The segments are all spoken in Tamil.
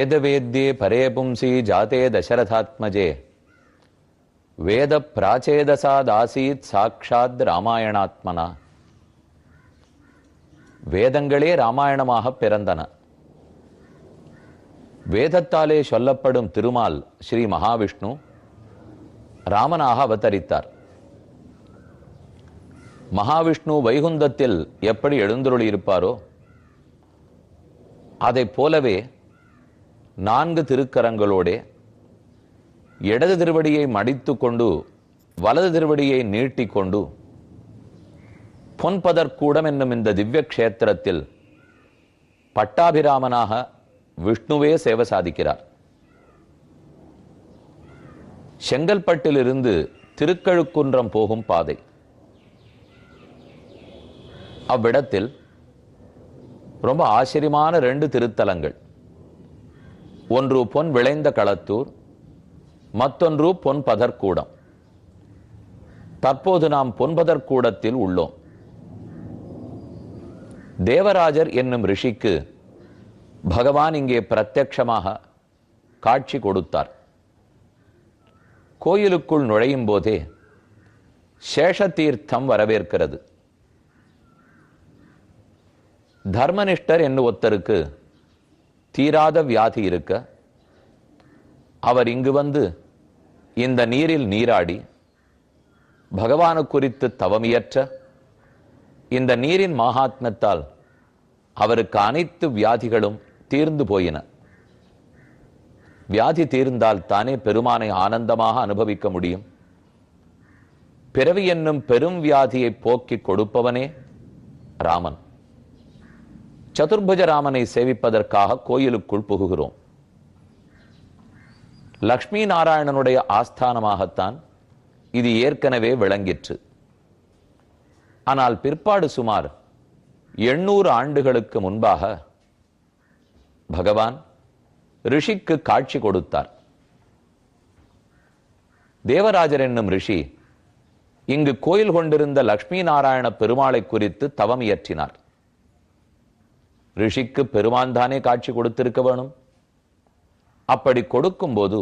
वेदवेद्ये परे पुंसी जाते दशरथात्मजे वेद प्राचेदसादासीत् साक्षात् ராமாயணாத்மனா. வேதங்களே ராமாயணமாக பிறந்தன. வேதத்தாலே சொல்லப்படும் திருமால் ஸ்ரீ மகாவிஷ்ணு ராமனாக அவதரித்தார். மகாவிஷ்ணு வைகுந்தத்தில் எப்படி எழுந்தருளியிருப்பாரோ அதைப் போலவே 4 திருக்கரங்களோடே இடது திருவடியை மடித்து கொண்டு வலது திருவடியை நீட்டிக்கொண்டு பொன்பதற்கூடம் என்னும் இந்த திவ்ய கஷேத்திரத்தில் பட்டாபிராமனாக விஷ்ணுவே சேவை சாதிக்கிறார். செங்கல்பட்டிலிருந்து திருக்கழுக்குன்றம் போகும் பாதை. அவ்விடத்தில் ரொம்ப ஆச்சரியமான 2 திருத்தலங்கள். ஒன்று பொன் விளைந்த களத்தூர், மற்றொன்று பொன்பதற்கூடம். தற்போது நாம் பொன்பதற்கூடத்தில் உள்ளோம். தேவராஜர் என்னும் ரிஷிக்கு பகவான் இங்கே பிரத்யட்சமாக காட்சி கொடுத்தார். கோயிலுக்குள் நுழையும் போதே சேஷதீர்த்தம் வரவேற்கிறது. தர்மனிஷ்டர் என்னும் ஒருத்தருக்கு தீராத வியாதி இருக்க அவர் இங்கு வந்து இந்த நீரில் நீராடி பகவானு குறித்து தவமியற்ற இந்த நீரின் மகாத்மத்தால் அவருக்கு அனைத்து வியாதிகளும் தீர்ந்து போயின. வியாதி தீர்ந்தால் தானே பெருமானை ஆனந்தமாக அனுபவிக்க முடியும். பிறவி என்னும் பெரும் வியாதியை போக்கிக் கொடுப்பவனே ராமன். சதுர்புஜ ராமனை சேவிப்பதற்காக கோயிலுக்குள் புகுகிறோம். லக்ஷ்மி நாராயணனுடைய ஆஸ்தானமாகத்தான் இது ஏற்கனவே விளங்கிற்று. ஆனால் பிற்பாடு சுமார் 800 ஆண்டுகளுக்கு முன்பாக பகவான் ரிஷிக்கு காட்சி கொடுத்தார். தேவராஜர் என்னும் ரிஷி இங்கு கோயில் கொண்டிருந்த லக்ஷ்மி நாராயண பெருமாளை குறித்து தவம் இயற்றினார். ரிஷிக்கு பெருமான் தானே காட்சி கொடுத்திருக்க வேணும். அப்படி கொடுக்கும் போது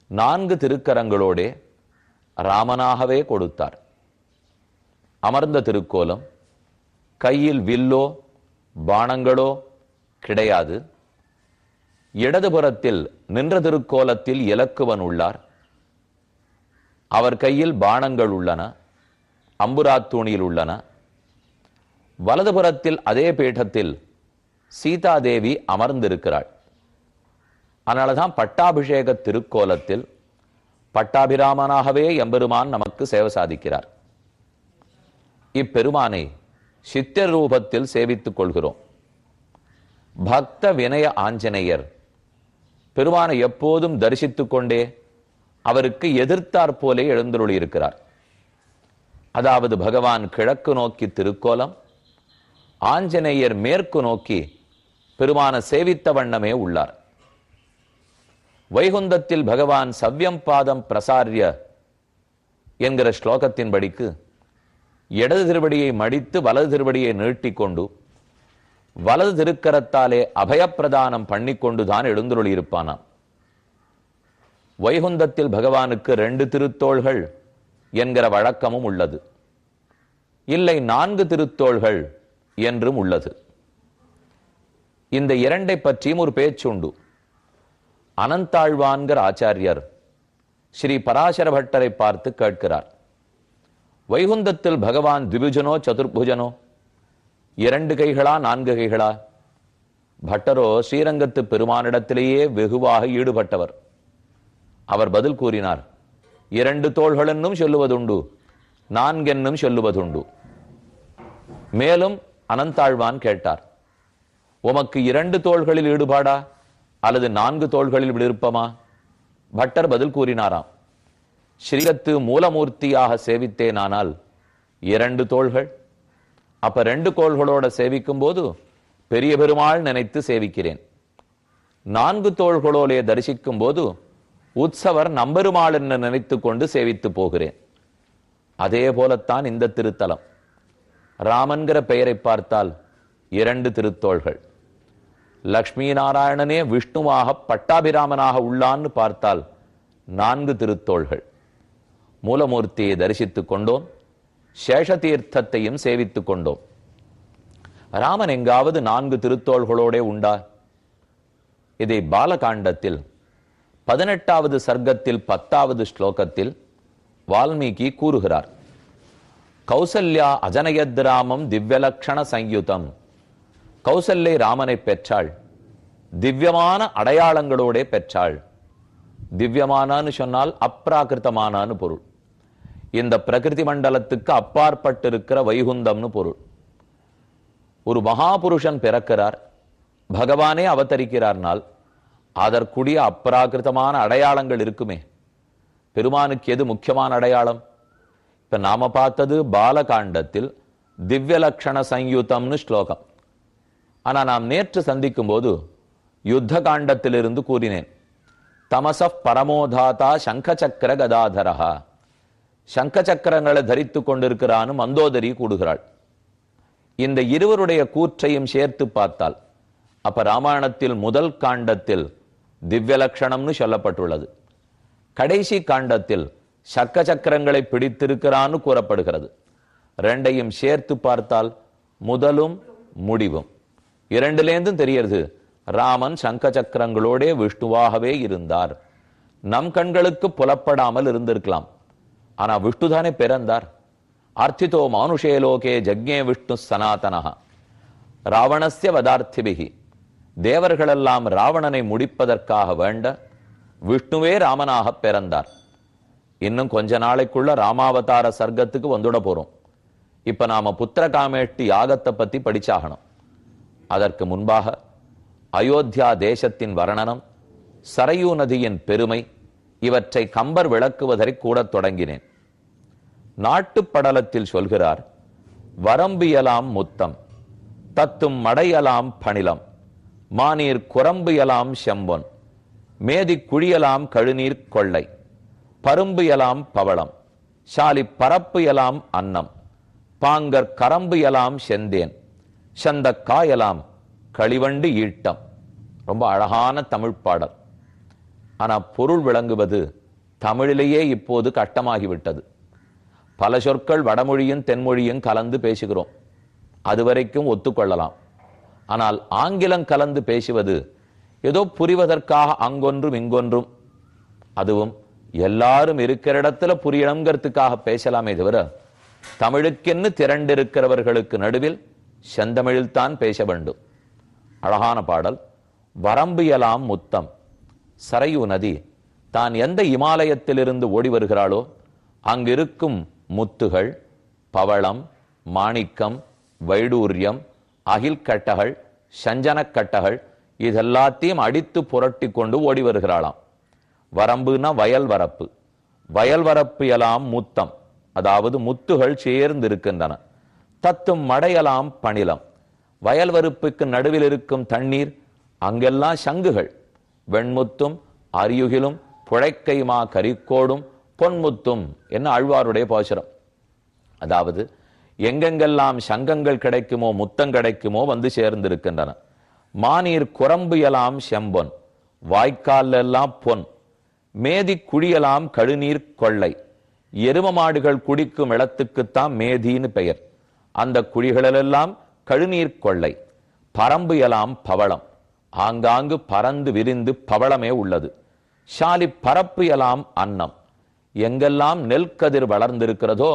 4 திருக்கரங்களோடே ராமனாகவே கொடுத்தார். அமர்ந்த திருக்கோலம், கையில் வில்லோ பாணங்களோ கிடையாது. இடதுபுறத்தில் நின்ற திருக்கோலத்தில் இலக்குவன் உள்ளார். அவர் கையில் பாணங்கள் உள்ளன, அம்புராத்தூணியில் உள்ளன. வலதுபுறத்தில் அதே பீഠத்தில் சீதாதேவி அமர்ந்திருக்கிறாள். அதனாலதான் பட்டாபிஷேக திருக்கோலத்தில் பட்டாபிராமனாகவே எம்பெருமான் நமக்கு சேவை சாதிக்கிறார். இப்பெருமானை சித்திர ரூபத்தில் சேவித்துக் கொள்கிறோம். பக்த வினய ஆஞ்சநேயர் பெருமானை எப்போதும் தரிசித்துக் கொண்டே அவருக்கு எதிர்த்தாற் போலே எழுந்தருளியிருக்கிறார். அதாவது பகவான் கிழக்கு நோக்கி திருக்கோலம், ஆஞ்சநேயர் மேற்கு நோக்கி பெருமான சேவித்த வண்ணமே உள்ளார். வைகுந்தத்தில் பகவான் சவ்யம் பாதம் பிரசாரிய என்கிற ஸ்லோகத்தின்படிக்கு இடது திருவடியை மடித்து வலது திருவடியை நீட்டிக்கொண்டு வலது திருக்கரத்தாலே அபயப்பிரதானம் பண்ணிக்கொண்டுதான் எழுந்தருளியிருப்பானாம். வைகுந்தத்தில் பகவானுக்கு 2 திருத்தோள்கள் என்கிற வழக்கமும் உள்ளது. இல்லை 4 திருத்தோள்கள் என்றும் உள்ளது. இந்த 2 பற்றியும் ஒரு பேச்சுண்டு. அனந்தாழ்வான்கிற ஆச்சாரியர் ஸ்ரீ பராசர பட்டரை பார்த்து கேட்கிறார், வைகுந்தத்தில் பகவான் திபுஜனோ சதுர்புஜனோ, 2 கைகளா 4 கைகளா? பட்டரோ ஸ்ரீரங்கத்து பெருமானிடத்திலேயே வெகுவாக ஈடுபட்டவர். அவர் பதில் கூறினார், 2 தோள்கள் என்னும் சொல்லுவதுண்டு, 4 என்னும் சொல்லுவதுண்டு. மேலும் அனந்தாழ்வான் கேட்டார், உமக்கு 2 தோள்களில் ஈடுபாடா அல்லது 4 தோள்களில் விருப்பமா? பட்டர் பதில் கூறினாராம், ஸ்ரீரத்து மூலமூர்த்தியாக சேவித்தேனானால் 2 தோள்கள், அப்ப 2 கோள்களோட சேவிக்கும் போது பெரிய பெருமாள் நினைத்து சேவிக்கிறேன். 4 தோள்களோலே தரிசிக்கும் போது உற்சவர் நம்பெருமாள் என்று நினைத்து கொண்டு சேவித்து போகிறேன். அதே போலத்தான் இந்த திருத்தலம். ராமன்கிற பெயரை பார்த்தால் 2 திருத்தோள்கள், லக்ஷ்மி நாராயணனே விஷ்ணுவாக பட்டாபிராமனாக உள்ளான்னு பார்த்தால் 4 திருத்தோள்கள். மூலமூர்த்தியை தரிசித்துக் கொண்டோம், சேஷதீர்த்தத்தையும் சேவித்துக் கொண்டோம். ராமன் எங்காவது 4 திருத்தோள்களோட உண்டா? இதை பாலகாண்டத்தில் 18வது சர்க்கத்தில் 10வது ஸ்லோகத்தில் வால்மீகி கூறுகிறார். கௌசல்யா அஜனயத் ராமம் திவ்யலக்ஷண சயுதம். கௌசல்யை ராமனை பெற்றாள், திவ்யமான அடையாளங்களோட பெற்றாள். திவ்யமானான்னு சொன்னால் அப்ராகிருத்தமானான்னு பொருள். இந்த பிரகிருதி மண்டலத்துக்கு அப்பாற்பட்டிருக்கிற வைகுந்தம்னு பொருள். ஒரு மகாபுருஷன் பிறக்கிறார், பகவானே அவதரிக்கிறார்னால் அதற்குரிய அப்ராகிருத்தமான அடையாளங்கள் இருக்குமே. பெருமானுக்கு எது முக்கியமான அடையாளம்? இப்ப நாம பார்த்தது பாலகாண்டத்தில் திவ்யலக்ஷண சயுதம்னு ஸ்லோகம். ஆனா நாம் நேற்று சந்திக்கும் போது யுத்த காண்டத்திலிருந்து கூறினேன், தமசப் பரமோதாதா சங்க சக்கர கதாதரஹா. சங்க சக்கரங்களை தரித்து கொண்டிருக்கிறான்னு மந்தோதரி கூடுகிறாள். இந்த இருவருடைய கூற்றையும் சேர்த்து பார்த்தால் அப்ப ராமாயணத்தில் முதல் காண்டத்தில் திவ்யலக்ஷணம்னு சொல்லப்பட்டுள்ளது, கடைசி காண்டத்தில் சக்க சக்கரங்களை பிடித்திருக்கிறான்னு கூறப்படுகிறது. ரெண்டையும் சேர்த்து பார்த்தால் முதலும் முடிவும் இரண்டிலேந்தும் தெரியறது ராமன் சங்க சக்கரங்களோட விஷ்ணுவாகவே இருந்தார். நம் கண்களுக்கு புலப்படாமல் இருந்திருக்கலாம், ஆனா விஷ்ணுதானே பிறந்தார். ஆர்த்திதோ மானுஷே லோகே ஜக்ஞே விஷ்ணு சனாதனஹ. ராவணஸ்ய வதார்த்திபிகி. தேவர்களெல்லாம் ராவணனை முடிப்பதற்காக வேண்ட விஷ்ணுவே ராமனாக பிறந்தார். இன்னும் கொஞ்ச நாளைக்குள்ள ராமாவதார சர்க்கத்துக்கு வந்துட போறோம். இப்ப நாம புத்திரகாமேஷ்டி யாகத்தை பத்தி படிச்சாகணும். அதற்கு முன்பாக அயோத்தியா தேசத்தின் வர்ணனம், சரையூ நதியின் பெருமை இவற்றை கம்பர் விளக்குவதை கூட தொடங்கினேன். நாட்டுப்படலத்தில் சொல்கிறார், வரம்பியலாம் முத்தம், தத்தும் மடையலாம் பணிலம், மாநீர் குரம்பியலாம் செம்பொன், மேதி குழியலாம் கழுநீர் கொள்ளை, பரும்பு எலாம் பவளம், சாலி பரப்பு எலாம் அன்னம், பாங்கர் கரம்பு எலாம் செந்தேன், சந்த காயலாம் களிவண்டு ஈட்டம். ரொம்ப அழகான தமிழ் பாடல். ஆனா பொருள் விளங்குவது தமிழிலேயே இப்போது கட்டமாகிவிட்டது. பல சொற்கள் வடமொழியும் தென்மொழியும் கலந்து பேசுகிறோம், அதுவரைக்கும் ஒத்துக்கொள்ளலாம். ஆனால் ஆங்கிலம் கலந்து பேசுவது ஏதோ புரிவதற்காக அங்கொன்றும் இங்கொன்றும், அதுவும் எல்லாரும் இருக்கிற இடத்துல புரியணுங்கிறதுக்காக பேசலாமே தவிர தமிழுக்கென்னு திரண்டிருக்கிறவர்களுக்கு நடுவில் செந்தமிழில்தான் பேச வேண்டும். அழகான பாடல். வரம்பியலாம் முத்தம். சரையூ நதி தான் எந்த இமாலயத்திலிருந்து ஓடி வருகிறாளோ அங்கிருக்கும் முத்துகள், பவளம், மாணிக்கம், வைடூரியம், அகில்கட்டகள், சஞ்சனக்கட்டகள் இதெல்லாத்தையும் அடித்து புரட்டி கொண்டு ஓடி வருகிறாளாம். வரம்புனா வயல் வரப்பு. வயல் வரப்பு எல்லாம் முத்தம், அதாவது முத்துகள் சேர்ந்து இருக்கின்றன. தத்தும் மடையலாம் பணிலம். வயல் வரப்புக்கு நடுவில் இருக்கும் தண்ணீர் அங்கெல்லாம் சங்குகள். வெண்முத்தும் அரியுகிலும் புழைக்கைமா கரிக்கோடும் பொன்முத்தும் என்ன ஆழ்வாருடைய பாசுரம். அதாவது எங்கெங்கெல்லாம் சங்கங்கள் கிடைக்குமோ முத்தம் கிடைக்குமோ வந்து சேர்ந்திருக்கின்றன. மாநீர் குரம்பு எல்லாம் செம்பொன், வாய்க்கால் எல்லாம் பொன், மேதி குழியலாம் கழுநீர் கொள்ளை. எரும மாடுகள் குடிக்கும் இடத்துக்குத்தான் மேதின்னு பெயர். அந்த குழிகளெல்லாம் கழுநீர் கொள்ளை. பரம்பு எல்லாம் பவளம், ஆங்காங்கு பறந்து விரிந்து பவளமே உள்ளது. சாலி பரப்பு எல்லாம் அன்னம். எங்கெல்லாம் நெல் கதிர் வளர்ந்திருக்கிறதோ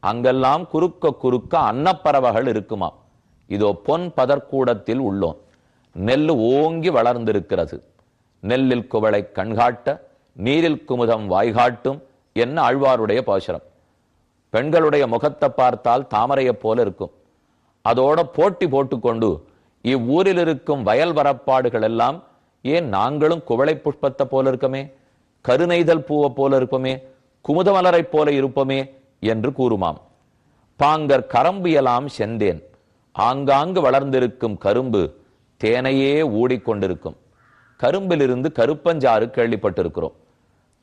அங்கெல்லாம் குறுக்க குறுக்க அன்னப்பறவைகள் இருக்குமா. இதோ பொன் பதற்கூடத்தில் உள்ளோம். நெல் ஓங்கி வளர்ந்திருக்கிறது. நெல்லில் குவளை கண்காட்ட நீரில் குமுதம் வாய்காட்டும் என்ன ஆழ்வாருடைய பாசுரம். பெண்களுடைய முகத்தை பார்த்தால் தாமரையை போல இருக்கும். அதோட போட்டி போட்டுக்கொண்டு இவ்வூரில் இருக்கும் வயல் வரப்பாடுகள் எல்லாம், ஏன் நாங்களும் குவளை புஷ்பத்தை போல இருக்கமே, கருநெய்தல் பூவை போல இருப்போமே, குமுதமலரை போல இருப்போமே என்று கூறுமாம். பாங்கர் கரம்பு எல்லாம் செந்தேன். ஆங்காங்கு வளர்ந்திருக்கும் கரும்பு தேனையே ஊடிக்கொண்டிருக்கும். கரும்பிலிருந்து கருப்பஞ்சாறு கேள்விப்பட்டிருக்கிறோம்.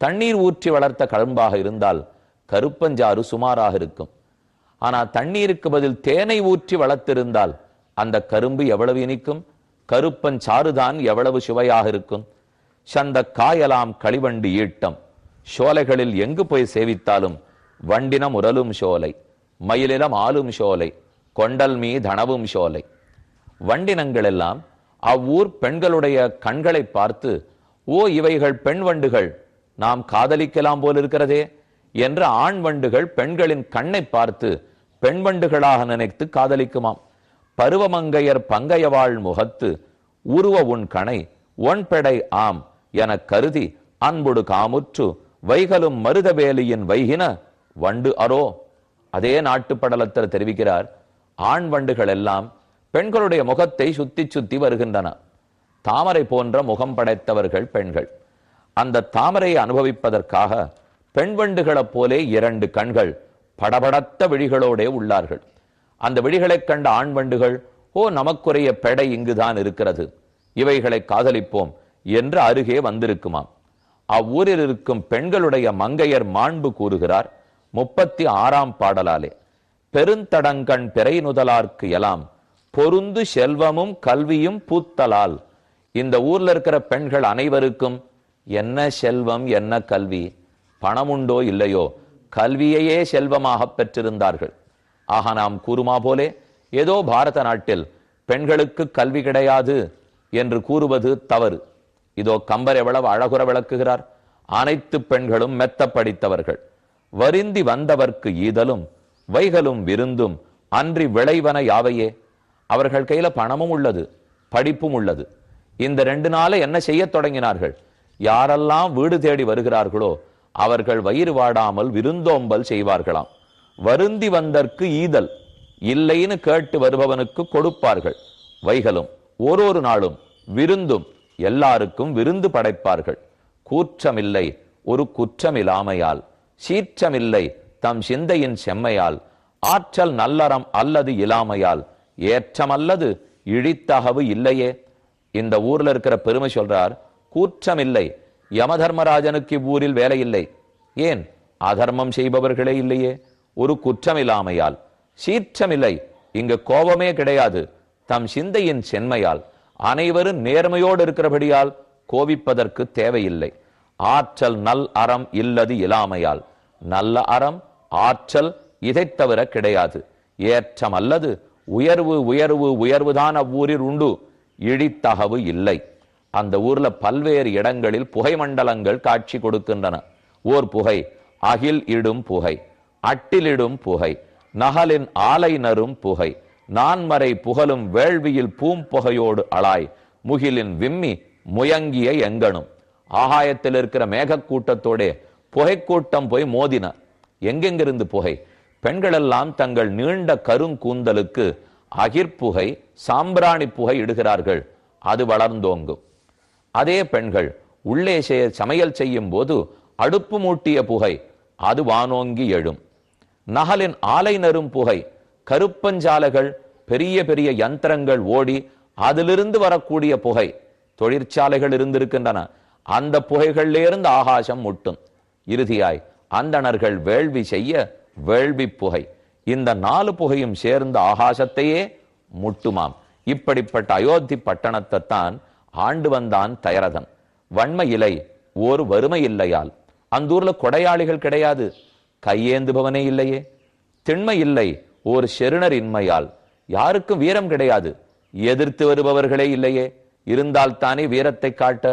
தண்ணீர் ஊற்றி வளர்த்த கரும்பாக இருந்தால் கருப்பஞ்சாறு சுமாராக இருக்கும். ஆனா தண்ணீருக்கு பதில் தேனை ஊற்றி வளர்த்திருந்தால் அந்த கரும்பு எவ்வளவு இனிக்கும். கருப்பஞ்சாறுதான் எவ்வளவு சுவையாக இருக்கும். சந்த காயலாம் களிவண்டு ஈட்டம், சோலைகளில் எங்கு போய் சேவித்தாலும் வண்டினம் உரலும் சோலை, மயிலிலம் ஆளும் சோலை, கொண்டல் மீதனவும் சோலை. வண்டினங்கள் எல்லாம் அவ்வூர் பெண்களுடைய கண்களை பார்த்து, ஓ இவைகள் பெண் வண்டுகள், நாம் காதலிக்கலாம் போல் இருக்கிறதே என்று ஆண் வண்டுகள் பெண்களின் கண்ணை பார்த்து பெண் வண்டுகளாக நினைத்து காதலிக்குமாம். பருவமங்கையர் பங்கையவாள் முகத்து உருவ உன் கணை ஒன்பெடை ஆம் என கருதி அன்புடு காமுற்று வைகலும் மருதவேலியின் வைகின வண்டு அரோ. அதே நாட்டு படலத்தில் தெரிவிக்கிறார், ஆண் வண்டுகள் எல்லாம் பெண்களுடைய முகத்தை சுத்தி சுத்தி வருகின்றன. தாமரை போன்ற முகம் படைத்தவர்கள் பெண்கள். அந்த தாமரையை அனுபவிப்பதற்காக பெண் வண்டுகளைப் போலே 2 கண்கள் படபடத்த விழிகளோடே உள்ளார்கள். அந்த விழிகளைக் கண்ட ஆண் வண்டுகள், ஓ நமக்குரிய பெடை இங்குதான் இருக்கிறது, இவைகளை காதலிப்போம் என்று அருகே வந்திருக்குமாம். அவ்வூரில் இருக்கும் பெண்களுடைய மங்கையர் மாண்பு கூறுகிறார் 36ஆம் பாடலாலே, பெருந்தடங்கண் பிறை நுதலார்க்கு எல்லாம் பொருந்து செல்வமும் கல்வியும் பூத்தலால். இந்த ஊர்ல இருக்கிற பெண்கள் அனைவருக்கும் என்ன செல்வம் என்ன கல்வி, பணம் உண்டோ இல்லையோ, கல்வியையே செல்வமாக பெற்றிருந்தார்கள். ஆக நாம் கூறுமா போலே ஏதோ பாரத நாட்டில் பெண்களுக்கு கல்வி கிடையாது என்று கூறுவது தவறு. இதோ கம்பர் எவ்வளவு அழகுற விளக்குகிறார். அனைத்து பெண்களும் மெத்த படித்தவர்கள். வருந்தி வந்தவர்க்கு ஈதலும் வைகலும் விருந்தும் அன்றி விளைவன யாவையே. அவர்கள் கையில பணமும் உள்ளது, படிப்பும் உள்ளது. இந்த 2 நாளை என்ன செய்ய தொடங்கினார்கள்? யாரெல்லாம் வீடு தேடி வருகிறார்களோ அவர்கள் வயிறு வாடாமல் விருந்தோம்பல் செய்வார்களாம். வருந்தி வந்தற்கு ஈதல், இல்லைன்னு கேட்டு வருபவனுக்கு கொடுப்பார்கள். வைகலும் ஒரு நாளும் விருந்தும், எல்லாருக்கும் விருந்து படைப்பார்கள். கூற்றமில்லை ஒரு குற்றமில்லாமையால், சீற்றமில்லை தம் சிந்தையின் செம்மையால், ஆற்றல் நல்லறம் அல்லது இல்லாமையால், ஏற்றமல்லது இழித்தகவு இல்லையே. இந்த ஊர்ல இருக்கிற பெருமை சொல்றார், கூற்றமில்லை. யமதர்மராஜனுக்கு இவ்வூரில் வேலை இல்லை. ஏன்? அதர்மம் செய்பவர்களே இல்லையே. ஒரு குற்றமில்லாமையால், சீற்றமில்லை, இங்கு கோபமே கிடையாது. தம் சிந்தையின் செம்மையால், அனைவரும் நேர்மையோடு இருக்கிறபடியால் கோபிப்பதற்கு தேவையில்லை. ஆற்றல் நல் அறம் இல்லது இல்லாமையால், நல்ல அறம் ஆற்றல் இதை தவிர கிடையாது. ஏற்றம் அல்லது உயர்வு உயர்வு உயர்வுதான் அவ்வூரில் உண்டு, இழித்தகவு இல்லை. அந்த ஊர்ல பல்வேறு இடங்களில் புகை மண்டலங்கள் காட்சி கொடுக்கின்றன. ஓர் புகை அகில் இடும் புகை, அட்டிலிடும் புகை, நகலின் ஆலை நரும் புகை, நான்மறை புகழும் வேள்வியில் பூம்புகையோடு அளாய், முகிலின் விம்மி முயங்கிய எங்கனும். ஆகாயத்தில் இருக்கிற மேகக்கூட்டத்தோட புகைக்கூட்டம் போய் மோதின. எங்கெங்கிருந்து புகை? பெண்களெல்லாம் தங்கள் நீண்ட கருங்கூந்தலுக்கு அகிர்புகை சாம்பிராணி புகை இடுகிறார்கள். அது வளர்ந்தோங்கும். அதே பெண்கள் உள்ளே சமையல் செய்யும் போது அடுப்பு மூட்டிய புகை, அது வானோங்கி எழும். நகலின் ஆலை நரும் புகை, கருப்பஞ்சாலைகள் பெரிய பெரிய யந்திரங்கள் ஓடி அதிலிருந்து வரக்கூடிய புகை, தொழிற்சாலைகள் இருந்திருக்கின்றன. அந்த புகைகளிலிருந்து ஆகாசம் முட்டும். இறுதியாய் அந்தணர்கள் வேள்வி செய்ய வேள்வி புகை. இந்த 4 புகையும் சேர்ந்த ஆகாசத்தையே முட்டுமாம். இப்படிப்பட்ட அயோத்தி பட்டணத்தை தான் ஆண்டு வந்தான் தயரதன். வன்மை இலை ஓர் வறுமை இல்லையால், அந்த ஊர்ல கொடையாளிகள் கிடையாது, கையேந்துபவனே இல்லையே. திண்மை இல்லை ஓர் செருணர் இன்மையால், யாருக்கும் வீரம் கிடையாது, எதிர்த்து வருபவர்களே இல்லையே. இருந்தால் தானே வீரத்தை காட்ட.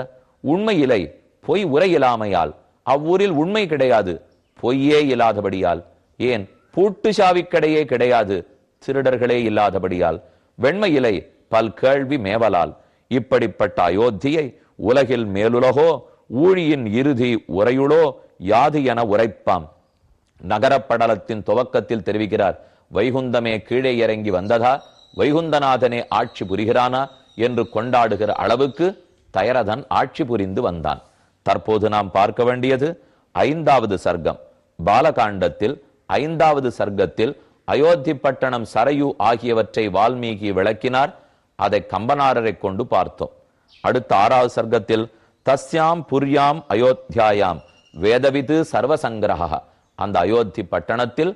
உண்மை இலை பொய் உரை இல்லாமையால், அவ்வூரில் உண்மை கிடையாது, பொய்யே இல்லாதபடியால். ஏன்? பூட்டு சாவிக்கடையே கிடையாது, திருடர்களே இல்லாதபடியால். வெண்மை இலை பல் கேள்வி மேவலால். இப்படிப்பட்ட அயோத்தியை உலகில் மேலுலகோ ஊழியின் இறுதி உரையுளோ யாது என உரைப்பாம். நகரப்படலத்தின் துவக்கத்தில் தெரிவிக்கிறார், வைகுந்தமே கீழே இறங்கி வந்ததா, வைகுந்தநாதனே ஆட்சி புரிகிறானா என்று கொண்டாடுகிற அளவுக்கு தயரதன் ஆட்சி புரிந்து வந்தான். தற்போது நாம் பார்க்க வேண்டியது 5வது சர்க்கம். பாலகாண்டத்தில் 5வது சர்க்கத்தில் அயோத்தி பட்டணம், சரையு ஆகியவற்றை வால்மீகி விளக்கினார். அதை கம்பனாரரை கொண்டு பார்த்தோம். அடுத்த 6வது சர்க்கத்தில் தஸ்யாம் புர்யாம் அயோத்தியாயாம் வேதவிது சர்வசங்கிரஹ, அந்த அயோத்தி பட்டணத்தில்